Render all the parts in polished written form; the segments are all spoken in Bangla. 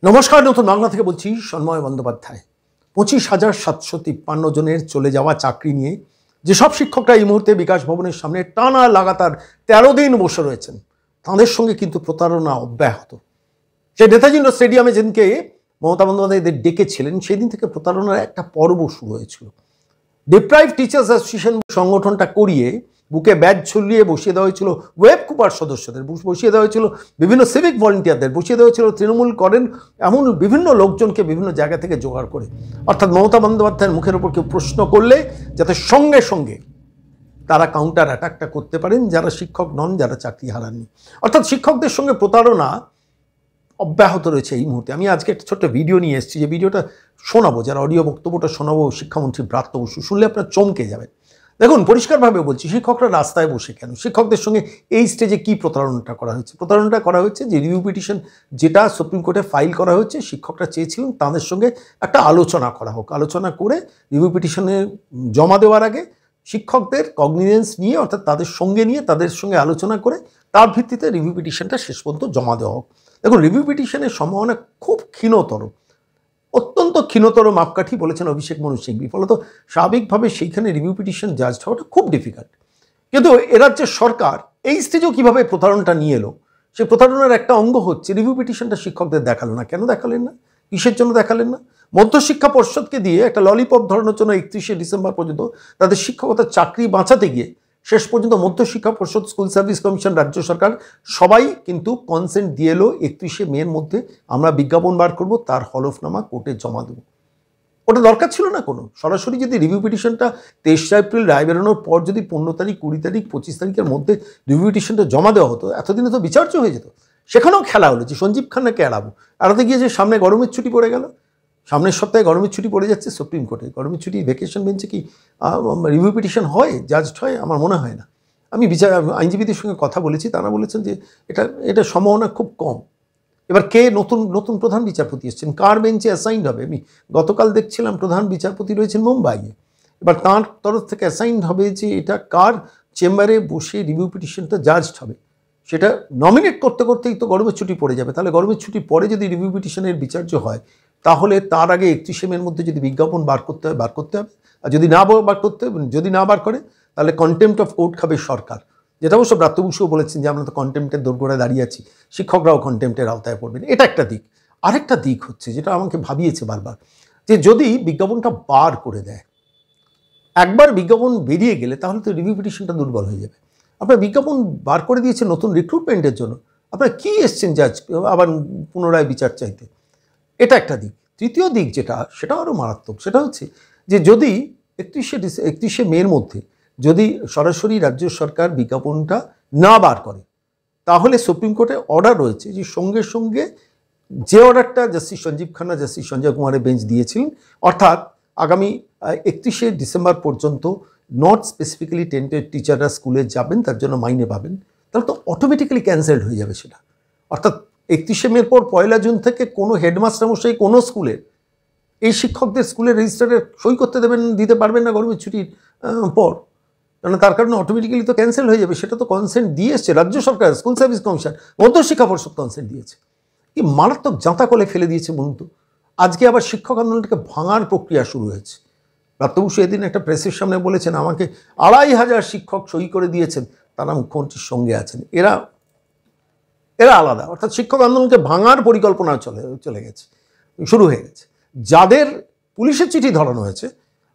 নমস্কার, নতুন বাংলা থেকে বলছি সন্ময় বন্দ্যোপাধ্যায়। 25,753 জনের চলে যাওয়া চাকরি নিয়ে যেসব শিক্ষকরা এই মুহূর্তে বিকাশ ভবনের সামনে টানা লাগাতার 13 দিন বসে রয়েছেন, তাঁদের সঙ্গে কিন্তু প্রতারণা অব্যাহত। সেই নেতাজি স্টেডিয়ামে যেদিনকে মমতা বন্দ্যোপাধ্যায় ডেকেছিলেন, সেদিন থেকে প্রতারণার একটা পর্ব শুরু হয়েছিল। ডিপ্রাইভ টিচার্স অ্যাসোসিয়েশন সংগঠনটা করিয়ে বুকে ব্যাজ ঝুলিয়ে বসিয়ে দেওয়া হয়েছিল ওয়েব কুপার সদস্যদের, বসিয়ে দেওয়া হয়েছিল বিভিন্ন সিভিক ভলেন্টিয়ারদের, বসিয়ে দেওয়া হয়েছিল তৃণমূল করেন এমন বিভিন্ন লোকজনকে বিভিন্ন জায়গা থেকে জোগাড় করে, অর্থাৎ মমতা বন্দ্যোপাধ্যায়ের মুখের উপর কেউ প্রশ্ন করলে যাতে সঙ্গে সঙ্গে তারা কাউন্টার অ্যাটাকটা করতে পারেন, যারা শিক্ষক নন, যারা চাকরি হারাননি। অর্থাৎ শিক্ষকদের সঙ্গে প্রতারণা অব্যাহত রয়েছে এই মুহূর্তে। আমি আজকে একটা ছোট্ট ভিডিও নিয়ে এসেছি, যে ভিডিওটা শোনাবো, যারা অডিও বক্তব্যটা শোনাবো শিক্ষামন্ত্রী ব্রাত্য বসু, শুনলে আপনারা চমকে যাবেন। দেখুন, পরিষ্কারভাবে বলছি, শিক্ষকরা রাস্তায় বসে কেন, শিক্ষকদের সঙ্গে এই স্টেজে কী প্রতারণাটা করা হয়েছে। প্রতারণাটা করা হচ্ছে যে রিভিউ পিটিশন যেটা সুপ্রিম কোর্টে ফাইল করা হয়েছে, শিক্ষকরা চেয়েছিলেন তাদের সঙ্গে একটা আলোচনা করা হোক। আলোচনা করে রিভিউ পিটিশনে জমা দেওয়ার আগে শিক্ষকদের কগনিজেন্স নিয়ে, অর্থাৎ তাদের সঙ্গে নিয়ে, তাদের সঙ্গে আলোচনা করে তার ভিত্তিতে রিভিউ পিটিশনটা শেষ পর্যন্ত জমা দেওয়া হোক। দেখুন, রিভিউ পিটিশনের সম্ভাবনা খুব ক্ষীণতর, অত্যন্ত ক্ষীণতর মাপকাঠি বলেছেন অভিষেক মনু সিংভি। ফলত স্বাভাবিকভাবে সেইখানে রিভিউ পিটিশন জাজ হওয়াটা খুব ডিফিকাল্ট। কিন্তু এরাজ্যের সরকার এই স্টেজেও কীভাবে প্রতারণাটা নিয়ে এলো, সেই প্রতারণার একটা অঙ্গ হচ্ছে রিভিউ পিটিশনটা শিক্ষকদের দেখালো না। কেন দেখালেন না? কিসের জন্য দেখালেন না? মধ্যশিক্ষা পর্ষদকে দিয়ে একটা ললিপপ ধরানোর জন্য 31শে ডিসেম্বর পর্যন্ত তাদের শিক্ষকতার চাকরি বাঁচাতে গিয়ে শেষ পর্যন্ত মধ্যশিক্ষা পর্ষদ, স্কুল সার্ভিস কমিশন, রাজ্য সরকার সবাই কিন্তু কনসেন্ট দিয়ে এলো 31শে মের মধ্যে আমরা বিজ্ঞাপন বার করব, তার হলফনামা কোর্টে জমা দেবো। ওটা দরকার ছিল না কোনো। সরাসরি যদি রিভিউ পিটিশনটা 23শে এপ্রিল রায় বেরোনোর পর যদি 15 তারিখ, 20 তারিখ, 25 তারিখের মধ্যে রিভিউ পিটিশনটা জমা দেওয়া হতো, এতদিনে তো বিচার্য হয়ে যেত। সেখানেও খেলা হলো যে সঞ্জীব খান্নাকে এড়াতে গিয়ে যে সামনে গরমের ছুটি পড়ে গেল, সামনের সপ্তাহে গরমের ছুটি পড়ে যাচ্ছে সুপ্রিম কোর্টে। গরমের ছুটি ভ্যাকেশন বেঞ্চে কি রিভিউ পিটিশন হয়, জাজড হয়? আমার মনে হয় না। আমি আইনজীবীদের সঙ্গে কথা বলেছি, তারা বলেছেন যে এটা সম্ভাবনা খুব কম। এবার কে নতুন প্রধান বিচারপতি এসছেন, কার বেঞ্চে অ্যাসাইন্ড হবে? আমি গতকাল দেখছিলাম প্রধান বিচারপতি রয়েছেন মুম্বাইয়ে। এবার তাঁর তরফ থেকে অ্যাসাইন্ড হবে যে এটা কার চেম্বারে বসে রিভিউ পিটিশনটা জাজড হবে, সেটা নমিনেট করতে করতেই তো গরমের ছুটি পড়ে যাবে। তাহলে গরমের ছুটি পরে যদি রিভিউ পিটিশনের বিচার্য হয়, তাহলে তার আগে 31শে মের মধ্যে যদি বিজ্ঞাপন বার করতে হবে। আর যদি না বার করে, তাহলে কন্টেম্পট অফ কোর্ট খাবে সরকার। যেটা অবশ্য ব্রাত্য বসুও বলেছেন যে আমরা তো কন্টেম্পটের দোরগোড়ায় দাঁড়িয়ে আছি, শিক্ষকরাও কন্টেম্পটের আওতায় পড়বেন। এটা একটা দিক। আরেকটা দিক হচ্ছে, যেটা আমাকে ভাবিয়েছে বারবার, যে যদি বিজ্ঞাপনটা বার করে দেয়, একবার বিজ্ঞাপন বেরিয়ে গেলে তাহলে তো রিভিউ পিটিশনটা দুর্বল হয়ে যাবে। আপনার বিজ্ঞাপন বার করে দিয়েছে নতুন রিক্রুটমেন্টের জন্য, আপনারা কি এসছেন জাজ আবার পুনরায় বিচার চাইতে? এটা একটা দিক। তৃতীয় দিক যেটা, সেটা আরও মারাত্মক। সেটা হচ্ছে যে যদি 31শে মের মধ্যে যদি সরাসরি রাজ্য সরকার বিজ্ঞাপনটা না বার করে, তাহলে সুপ্রিম কোর্টে অর্ডার রয়েছে যে সঙ্গে সঙ্গে যে অর্ডারটা জাস্টিস সঞ্জীব খান্না, জাস্টিস সঞ্জয় কুমারের বেঞ্চ দিয়েছিলেন, অর্থাৎ আগামী 31শে ডিসেম্বর পর্যন্ত নট স্পেসিফিক্যালি টেন্টেড টিচাররা স্কুলে যাবেন, তার জন্য মাইনে পাবেন, তাহলে তো অটোমেটিক্যালি ক্যান্সেলড হয়ে যাবে সেটা। অর্থাৎ 31শে মের পর 1 জুন থেকে কোনো হেডমাস্টার মশাই কোনো স্কুলের এই শিক্ষকদের স্কুলের রেজিস্টারে সই করতে দিতে পারবেন না গরমের ছুটির পর, কারণ তার কারণে অটোমেটিক্যালি তো ক্যান্সেল হয়ে যাবে। সেটা তো কনসেন্ট দিয়ে এসছে রাজ্য সরকার, স্কুল সার্ভিস কমিশন, মধ্যশিক্ষা পর্ষদ কনসেন্ট দিয়েছে। কি মারাত্মক জাঁতা কলে ফেলে দিয়েছে বলুন তো। আজকে আবার শিক্ষক আন্দোলনটাকে ভাঙার প্রক্রিয়া শুরু হয়েছে। ব্রাত্য বসু এদিন একটা প্রেসের সামনে বলেছেন, আমাকে 2500 শিক্ষক সই করে দিয়েছেন, তারা মুখ্যমন্ত্রীর সঙ্গে আছেন। এরা আলাদা। অর্থাৎ শিক্ষক আন্দোলনকে ভাঙার পরিকল্পনা শুরু হয়ে গেছে। যাদের পুলিশের চিঠি ধরানো হয়েছে,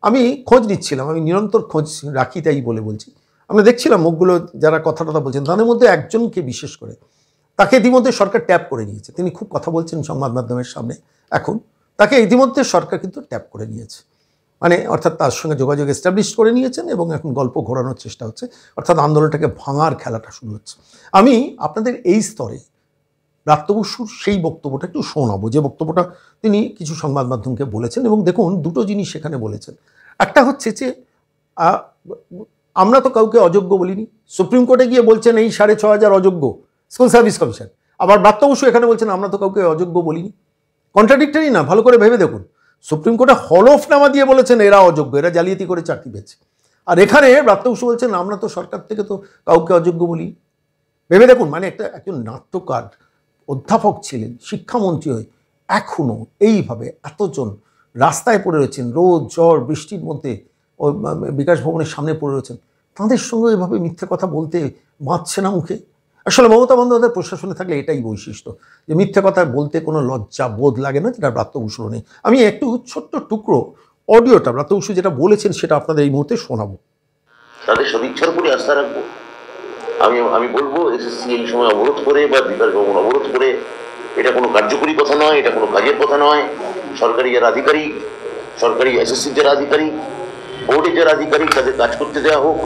আমি খোঁজ নিচ্ছিলাম, আমি নিরন্তর খোঁজ রাখি, তাই বলছি, আমরা দেখছিলাম মুখগুলো যারা কথা বলছেন, তাদের মধ্যে একজনকে বিশেষ করে তাকে ইতিমধ্যে সরকার ট্যাপ করে নিয়েছে। তিনি খুব কথা বলছেন সংবাদ মাধ্যমের সামনে এখন, তাকে ইতিমধ্যে সরকার কিন্তু ট্যাপ করে নিয়েছে, মানে অর্থাৎ তার সঙ্গে যোগাযোগ এস্টাবলিশ করে নিয়েছেন এবং এখন গল্প ঘোরানোর চেষ্টা হচ্ছে, অর্থাৎ আন্দোলনটাকে ভাঙার খেলাটা শুরু হচ্ছে। আমি আপনাদের এই স্তরে ব্রাত্য বসুর সেই বক্তব্যটা একটু শোনাবো, যে বক্তব্যটা তিনি কিছু সংবাদ মাধ্যমকে বলেছেন। এবং দেখুন, দুটো জিনিস সেখানে বলেছেন। একটা হচ্ছে যে আমরা তো কাউকে অযোগ্য বলিনি, সুপ্রিম কোর্টে গিয়ে বলছেন এই 6500 অযোগ্য স্কুল সার্ভিস কমিশন, আবার ব্রাত্য বসু এখানে বলছেন আমরা তো কাউকে অযোগ্য বলিনি। কন্ট্রাডিক্টরি না? ভালো করে ভেবে দেখুন। সুপ্রিম কোর্টে হলফনামা দিয়ে বলেছেন এরা অযোগ্য, এরা জালিয়াতি করে চাকরি পেয়েছে, আর এখানে ব্রাত্য বসু বলছেন আমরা তো সরকার থেকে তো কাউকে অযোগ্য বলি। ভেবে দেখুন, মানে একজন নাট্যকার, অধ্যাপক ছিলেন, শিক্ষামন্ত্রী হয়ে এখনও এইভাবে এতজন রাস্তায় পড়ে রয়েছেন, রোদ ঝড় বৃষ্টির মধ্যে ও বিকাশ ভবনের সামনে পড়ে রয়েছেন, তাদের সঙ্গে এভাবে মিথ্যে কথা বলতে বাঁচছে না মুখে? আসলে মমতা বন্দ্যোপাধ্যায় প্রশাসনে থাকলে এটাই বৈশিষ্ট্য, যে মিথ্যে কথা বলতে কোনো লজ্জা বোধ লাগে না, যেটা ব্রাত্য বসুরও নেই। আমি একটু ছোট্ট টুকরো অডিওটা ব্রাত্য বসু যেটা বলেছেন সেটা আপনাদের এই মুহূর্তে শোনাবো। তাদের সদিচ্ছার উপরে আস্থা রাখবো। আমি বলবো এসএসসি এই সময় অবরোধ করে বা বিকাশ ভবন অবরোধ করে এটা কোনো কার্যকরী কথা নয়, এটা কোনো কাজের কথা নয়। সরকারি যারা আধিকারিক, সরকারি এসএসসির যারা আধিকারিক, বোর্ডের যারা আধিকারিক, তাদের কাজ করতে দেওয়া হোক।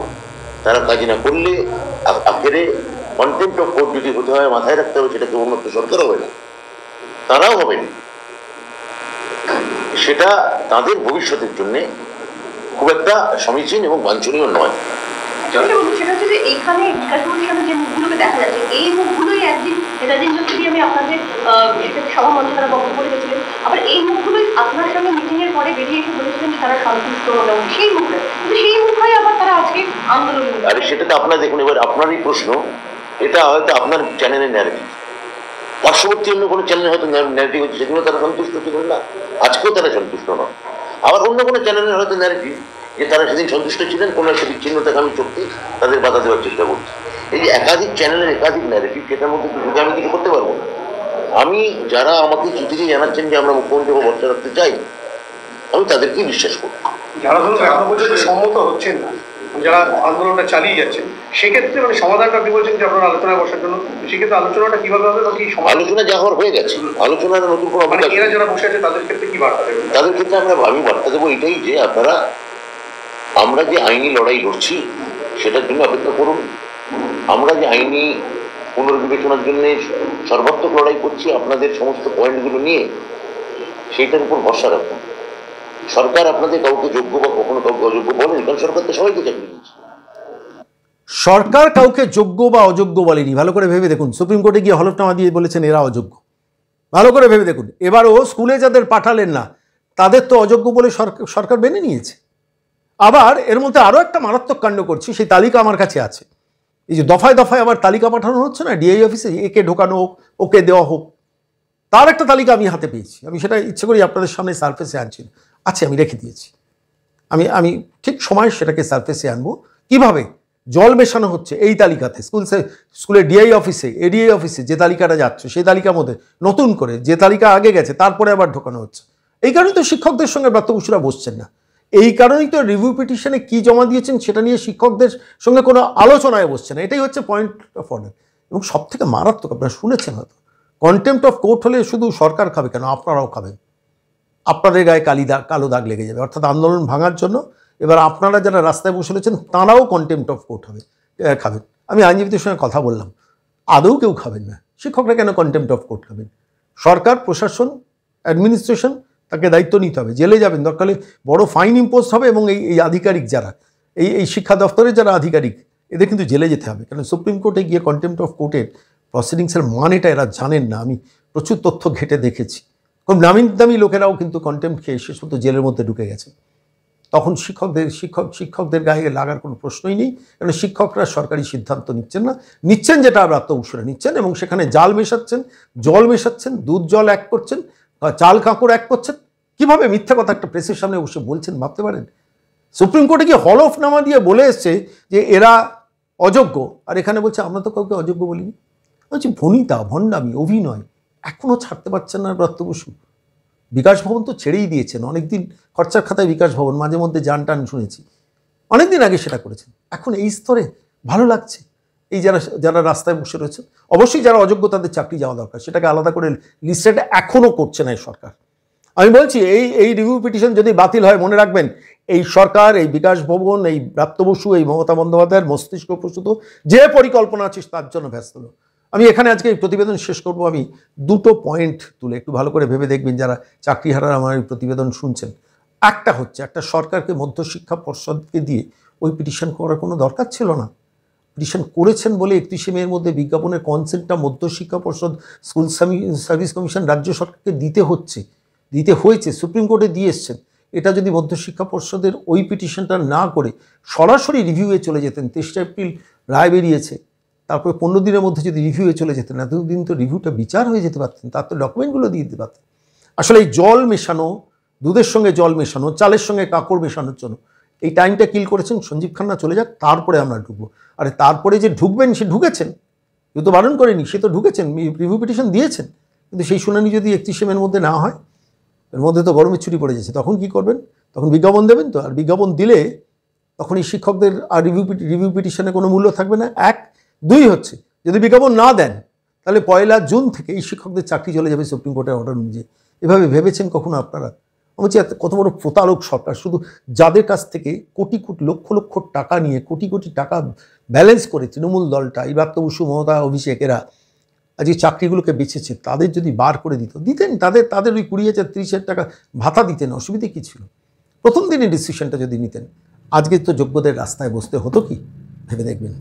তারা কাজ না করলে আখেরে কন্টেম্প্ট অফ কোর্ট যদি হতে হয়, মাথায় রাখতে হবে সেটা কেবলমাত্র সরকার হবে না, তারাও হবেন। সেটা তাদের ভবিষ্যতের জন্য খুব একটা সমীচীন এবং বাঞ্ছনীয় নয়। সেটা হচ্ছে যে এইখানে বিকাশ ভবনের সামনে যে মুখগুলোকে দেখা যাচ্ছে, এই মুখগুলোই একদিন নেতাজির চৌধুরী আমি আপনাদের সভা মঞ্চে তারা বক্তব্য রেখেছিলেন, আবার এই মুখগুলোই আপনার সঙ্গে মিটিং এর পরে বেরিয়ে এসে বলেছিলেন তারা সন্তুষ্ট হলেও সেই মুখে, কিন্তু সেই মুখে আবার তারা আজকে আন্দোলন। আরে সেটা তো আপনার দেখুন, এবার আপনারই প্রশ্ন, এটা হয়তো আপনার চ্যানেলের ন্যারেটিভ, পার্শ্ববর্তী অন্য কোনো চ্যানেলে হয়তো ন্যারেটিভ হচ্ছে, সেগুলো তারা সন্তুষ্ট ছিলেন না, আজকেও তারা সন্তুষ্ট নয়। আবার অন্য কোনো চ্যানেলের হয়তো ন্যারেটিভ যে তারা সেদিন সন্তুষ্ট ছিলেন, কোনো একটা বিচ্ছিন্নতাকামী শক্তি তাদের বাধা দেওয়ার চেষ্টা করছে। এই যে একাধিক চ্যানেলের একাধিক ন্যারেটিভ, সেটার মধ্যে ঢুকে আমি কিছু করতে পারবো না। আমি যারা আমাকে চিঠিতে জানাচ্ছেন যে আমরা মুখ্যমন্ত্রীকে ভরসা রাখতে চাই, আমি তাদেরকেই বিশ্বাস করি। যারা ধরুন এখনো পর্যন্ত সম্মত হচ্ছেন না, যারা আন্দোলনটা চালিয়ে যাচ্ছেন, সেক্ষেত্রে মানে সমাধানটা আপনি বলছেন যে আপনারা আলোচনায় বসার জন্য, সেক্ষেত্রে আলোচনাটা কিভাবে হবে বা কি আলোচনা যা হওয়ার হয়ে গেছে, আলোচনার নতুন কোনো মানে এরা যারা বসে আছে তাদের ক্ষেত্রে কি বার্তা দেবেন? তাদের ক্ষেত্রে আমি বার্তা দেবো এটাই যে আপনারা, আমরা যে আইনি লড়াই লড়ছি সেটার জন্য অপেক্ষা করুন। আমরা যে আইনি পুনর্বিবেচনার জন্য সর্বাত্মক লড়াই করছি আপনাদের সমস্ত পয়েন্টগুলো নিয়ে, সেইটার উপর ভরসা রাখুন। সরকার আপনাদের কাউকে যোগ্য বা কখনো কাউকে অযোগ্য বলেনি, কারণ সরকার তো সবাইকে চাকরি দিচ্ছে। সরকার কাউকে যোগ্য বা অযোগ্য বলেনি, ভালো করে ভেবে দেখুন। সুপ্রিম কোর্টে গিয়ে হলফনামা দিয়ে বলেছেন এরা অযোগ্য, ভালো করে ভেবে দেখুন। এবারও স্কুলে যাদের পাঠালেন না তাদের তো অযোগ্য বলে সরকার মেনে নিয়েছে। আবার এর মধ্যে আরও একটা মারাত্মক কাণ্ড করছি, সেই তালিকা আমার কাছে আছে। এই যে দফায় দফায় আবার তালিকা পাঠানো হচ্ছে না ডিআই অফিসে, একে ঢোকানো হোক, ওকে দেওয়া হোক, তার একটা তালিকা আমি হাতে পেয়েছি। আমি সেটা ইচ্ছে করি আপনাদের সামনে সারফেসে আনছি, আছে আমি রেখে দিয়েছি। আমি ঠিক সময় সেটাকে সারফেসে আনবো। কিভাবে জল মেশানো হচ্ছে এই তালিকাতে, স্কুলের ডিআই অফিসে, এডিআই অফিসে যে তালিকাটা যাচ্ছে সেই তালিকার মধ্যে নতুন করে যে তালিকা আগে গেছে তারপরে আবার ঢোকানো হচ্ছে। এই কারণেই তো শিক্ষকদের সঙ্গে ব্রাত্য বসুরা বসছেন না। এই কারণেই তো রিভিউ পিটিশনে কি জমা দিয়েছেন সেটা নিয়ে শিক্ষকদের সঙ্গে কোনো আলোচনায় বসছে না। এটাই হচ্ছে পয়েন্ট অফ অর্ডার। এবং সব থেকে মারাত্মক, আপনারা শুনেছেন হয়তো, কন্টেম্প্ট অফ কোর্ট হলে শুধু সরকার খাবে কেন, আপনারাও খাবেন। আপনাদের গায়ে কালো দাগ লেগে যাবে। অর্থাৎ আন্দোলন ভাঙার জন্য এবার আপনারা যারা রাস্তায় বসে রয়েছেন তারাও কন্টেম্প্ট অফ কোর্ট খাবেন। আমি আইনজীবীদের সঙ্গে কথা বললাম, আদৌ কেউ খাবেন না। শিক্ষকরা কেন কন্টেম্প্ট অফ কোর্ট খাবেন? সরকার, প্রশাসন, অ্যাডমিনিস্ট্রেশন তাকে দায়িত্ব নিতে হবে, জেলে যাবেন, দরকার হলে বড় ফাইন ইম্পোজ হবে। এবং এই আধিকারিক যারা, এই শিক্ষা দপ্তরের যারা আধিকারিক, এদের কিন্তু জেলে যেতে হবে। কারণ সুপ্রিম কোর্টে গিয়ে কন্টেম্প্ট অফ কোর্টের প্রসিডিংসের মানেটা এরা জানেন না। আমি প্রচুর তথ্য ঘেটে দেখেছি। খুব নামি দামি লোকেরাও কিন্তু কন্টেম্প্ট খেয়ে শেষ পর্যন্ত জেলের মধ্যে ঢুকে গেছে। তখন শিক্ষকদের গায়ে লাগার কোনো প্রশ্নই নেই, কারণ শিক্ষকরা সরকারি সিদ্ধান্ত নিচ্ছেন যেটা ব্রাত্য বসুরা নিচ্ছেন, এবং সেখানে জাল মেশাচ্ছেন, জল মেশাচ্ছেন, দুধ জল এক করছেন, চাল কাঁকড় এক করছেন। কিভাবে মিথ্যা কথা একটা প্রেসের সামনে বসে বলছেন ভাবতে পারেন? সুপ্রিম কোর্টে গিয়ে হলফনামা দিয়ে বলে এসছে যে এরা অযোগ্য, আর এখানে বলছে আমরা তো কাউকে অযোগ্য বলিনি। বলছি ভনিতা, ভণ্ডামি, অভিনয় এখনও ছাড়তে পারছেন না ব্রাত্য বসু। বিকাশ ভবন তো ছেড়েই দিয়েছেন, অনেকদিন খরচার খাতায় বিকাশ ভবন, মাঝে মধ্যে যান টান শুনেছি, অনেকদিন আগে সেটা করেছেন। এখন এই স্তরে ভালো লাগছে? এই যারা রাস্তায় বসে রয়েছে, অবশ্যই যারা অযোগ্য তাদের চাকরি যাওয়া দরকার, সেটাকে আলাদা করে লিস্টেড এখনও করছে না এই সরকার। আমি বলছি এই রিভিউ পিটিশন যদি বাতিল হয়, মনে রাখবেন এই সরকার, এই বিকাশ ভবন, এই ব্রাত্য বসু, এই মমতা বন্দ্যোপাধ্যায়ের মস্তিষ্ক প্রসূত যে পরিকল্পনা আছে তার জন্য ব্যস্ত হলো। আমি এখানে আজকে এই প্রতিবেদন শেষ করব। আমি দুটো পয়েন্ট তুলে একটু ভালো করে ভেবে দেখবেন যারা চাকরিহারার আমার এই প্রতিবেদন শুনছেন। একটা হচ্ছে, একটা সরকারকে মধ্যশিক্ষা পর্ষদকে দিয়ে ওই পিটিশন করার কোনো দরকার ছিল না। পিটিশন করেছেন বলে 31শে মের মধ্যে বিজ্ঞাপনের কনসেন্টটা মধ্যশিক্ষা পর্ষদ, স্কুল সার্ভিস কমিশন রাজ্য সরকারকে দিতে হয়েছে, সুপ্রিম কোর্টে দিয়ে এসছেন। এটা যদি মধ্যশিক্ষা পর্ষদের ওই পিটিশনটা না করে সরাসরি রিভিউয়ে চলে যেতেন, 23 এপ্রিল রায় বেরিয়েছে, তারপরে 15 দিনের মধ্যে যদি রিভিউয়ে চলে যেতেন, এতদিন তো রিভিউটা বিচার হয়ে যেতে পারতেন, তার তো ডকুমেন্টগুলো দিয়ে দিতে পারতেন। আসলে এই জল মেশানো, দুধের সঙ্গে জল মেশানো, চালের সঙ্গে কাকড় মেশানোর জন্য এই টাইমটা কিল করেছেন। সঞ্জীব খান্না চলে যাক, তারপরে আমরা ঢুকবো। আরে তারপরে যে ঢুকবেন সে ঢুকেছেন, কেউ তো বারণ করেনি, সে তো ঢুকেছেন, রিভিউ পিটিশন দিয়েছেন। কিন্তু সেই শুনানি যদি 31 মের মধ্যে না হয়, এর মধ্যে তো গরমের ছুটি পড়ে যাচ্ছে, তখন কি করবেন? তখন বিজ্ঞাপন দেবেন তো। আর বিজ্ঞাপন দিলে তখন এই শিক্ষকদের আর রিভিউ পিটিশনে কোনো মূল্য থাকবে না। 1, 2 হচ্ছে যদি বিজ্ঞাপন না দেন তাহলে 1 জুন থেকে এই শিক্ষকদের চাকরি চলে যাবে সুপ্রিম কোর্টের অর্ডার অনুযায়ী। এভাবে ভেবেছেন কখনো আপনারা? আমি বলছি কত বড় প্রতারক সরকার, শুধু যাদের কাছ থেকে কোটি কোটি লক্ষ লক্ষ টাকা নিয়ে কোটি কোটি টাকা ব্যালেন্স করে তৃণমূল দলটা, এই ব্রাত্য বসু, মমতা, অভিষেকেরা আজকে চাকরিগুলোকে বেঁচেছে, তাদের যদি বার করে দিতেন, তাদের ওই 20,000 30,000 টাকা ভাতা দিতেন, অসুবিধে কী ছিল? প্রথম দিনে ডিসিশনটা যদি নিতেন, আজকে তো যোগ্যদের রাস্তায় বসতে হতো কি? ভেবে দেখবেন।